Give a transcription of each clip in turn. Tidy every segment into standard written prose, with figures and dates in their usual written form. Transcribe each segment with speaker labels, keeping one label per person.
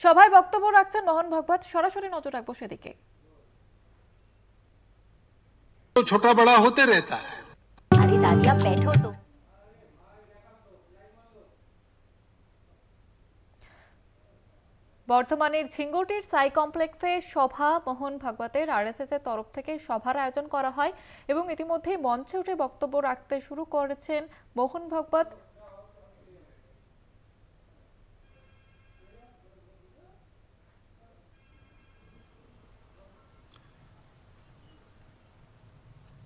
Speaker 1: সভায় বক্তব্য রাখছেন মোহন ভাগবত। সরাসরি নজর রাখবো সেদিকে।
Speaker 2: तो छोटा बड़ा होते रहता है।
Speaker 3: अरे दादी आप बैठो तो।
Speaker 1: বর্ধমানের ঝিঙ্গুটির সাই কমপ্লেক্সে সভা মোহন ভাগবতের আরএসএস এর তরফ থেকে সভার আয়োজন করা হয় এবং ইতিমধ্যে মঞ্চে উঠে বক্তব্য রাখতে শুরু করেছেন মোহন ভাগবত।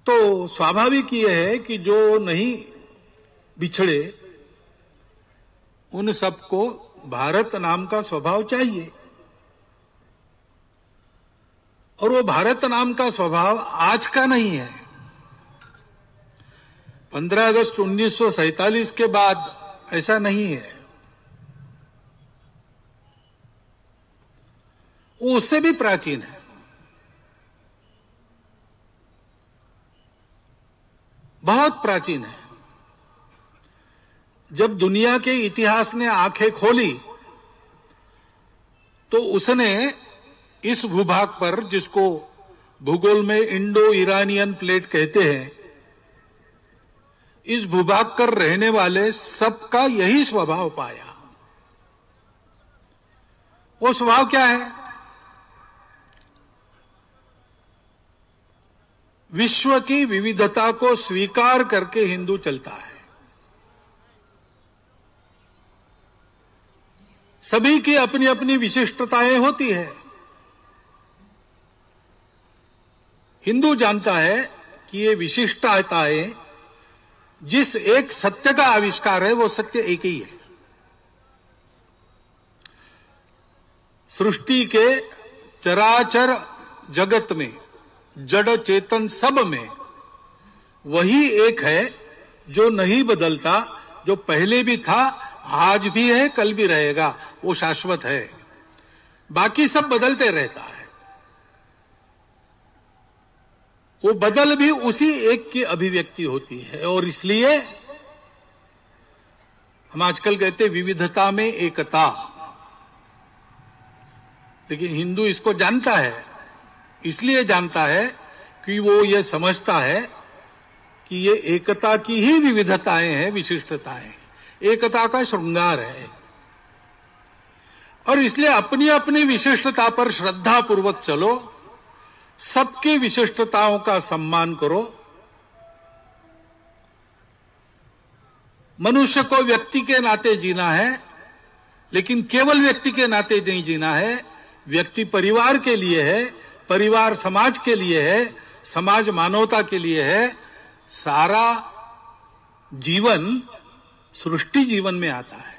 Speaker 2: तो स्वाभाविक ये है कि जो नहीं बिछड़े उन सबको भारत नाम का स्वभाव चाहिए, और वो भारत नाम का स्वभाव आज का नहीं है। 15 अगस्त 1947 के बाद ऐसा नहीं है, वो उससे भी प्राचीन है। बहुत प्राचीन है। जब दुनिया के इतिहास ने आंखें खोली तो उसने इस भूभाग पर, जिसको भूगोल में इंडो ईरानियन प्लेट कहते हैं, इस भूभाग पर रहने वाले सबका यही स्वभाव पाया। वो स्वभाव क्या है? विश्व की विविधता को स्वीकार करके हिंदू चलता है। सभी की अपनी अपनी विशिष्टताएं होती है। हिंदू जानता है कि ये विशिष्टताएं जिस एक सत्य का आविष्कार है वो सत्य एक ही है। सृष्टि के चराचर जगत में, जड़ चेतन सब में वही एक है जो नहीं बदलता, जो पहले भी था, आज भी है, कल भी रहेगा, वो शाश्वत है। बाकी सब बदलते रहता है। वो बदल भी उसी एक की अभिव्यक्ति होती है, और इसलिए हम आजकल कहते विविधता में एकता। लेकिन हिंदू इसको जानता है, इसलिए जानता है कि वो ये समझता है कि ये एकता की ही विविधताएं हैं, विशिष्टताएं, एकता का श्रृंगार है। और इसलिए अपनी अपनी विशिष्टता पर श्रद्धा पूर्वक चलो, सबकी विशिष्टताओं का सम्मान करो। मनुष्य को व्यक्ति के नाते जीना है, लेकिन केवल व्यक्ति के नाते नहीं जीना है। व्यक्ति परिवार के लिए है, परिवार समाज के लिए है, समाज मानवता के लिए है। सारा जीवन सृष्टि जीवन में आता है,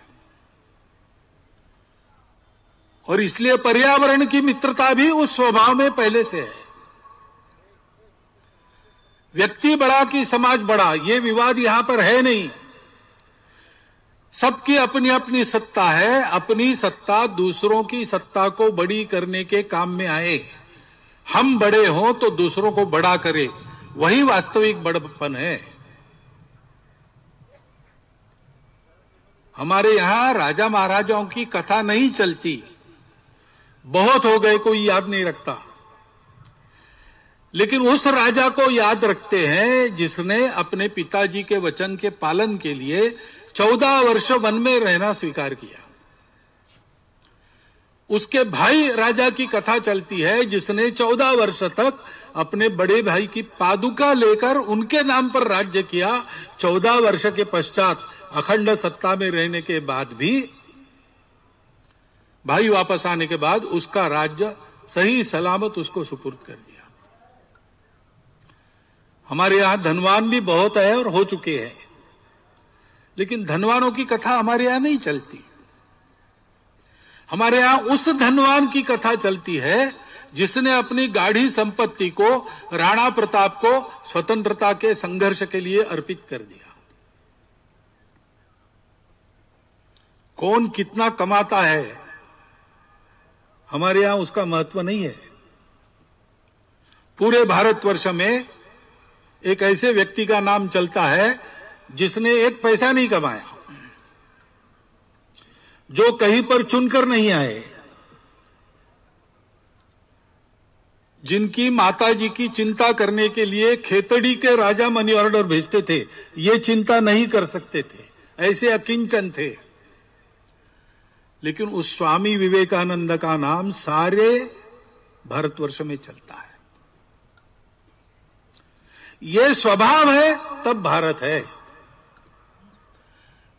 Speaker 2: और इसलिए पर्यावरण की मित्रता भी उस स्वभाव में पहले से है। व्यक्ति बड़ा कि समाज बड़ा, ये विवाद यहां पर है नहीं। सबकी अपनी अपनी सत्ता है। अपनी सत्ता दूसरों की सत्ता को बड़ी करने के काम में आए। हम बड़े हों तो दूसरों को बड़ा करे, वही वास्तविक बड़प्पन है। हमारे यहां राजा महाराजाओं की कथा नहीं चलती, बहुत हो गए, कोई याद नहीं रखता। लेकिन उस राजा को याद रखते हैं जिसने अपने पिताजी के वचन के पालन के लिए 14 वर्ष वन में रहना स्वीकार किया। उसके भाई राजा की कथा चलती है जिसने 14 वर्ष तक अपने बड़े भाई की पादुका लेकर उनके नाम पर राज्य किया। 14 वर्ष के पश्चात अखंड सत्ता में रहने के बाद भी, भाई वापस आने के बाद, उसका राज्य सही सलामत उसको सुपुर्द कर दिया। हमारे यहां धनवान भी बहुत है और हो चुके हैं, लेकिन धनवानों की कथा हमारे यहां नहीं चलती। हमारे यहां उस धनवान की कथा चलती है जिसने अपनी गाढ़ी संपत्ति को राणा प्रताप को स्वतंत्रता के संघर्ष के लिए अर्पित कर दिया। कौन कितना कमाता है हमारे यहां उसका महत्व नहीं है। पूरे भारतवर्ष में एक ऐसे व्यक्ति का नाम चलता है जिसने एक पैसा नहीं कमाया, जो कहीं पर चुनकर नहीं आए, जिनकी माता जी की चिंता करने के लिए खेतड़ी के राजा मनी ऑर्डर भेजते थे, ये चिंता नहीं कर सकते थे, ऐसे अकिंचन थे। लेकिन उस स्वामी विवेकानंद का नाम सारे भारतवर्ष में चलता है। ये स्वभाव है तब भारत है,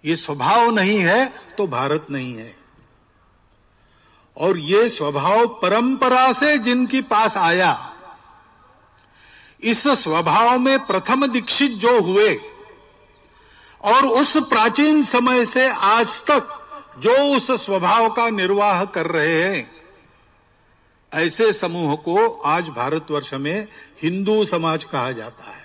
Speaker 2: ये स्वभाव नहीं है तो भारत नहीं है। और ये स्वभाव परंपरा से जिनके पास आया, इस स्वभाव में प्रथम दीक्षित जो हुए और उस प्राचीन समय से आज तक जो उस स्वभाव का निर्वाह कर रहे हैं, ऐसे समूह को आज भारतवर्ष में हिंदू समाज कहा जाता है।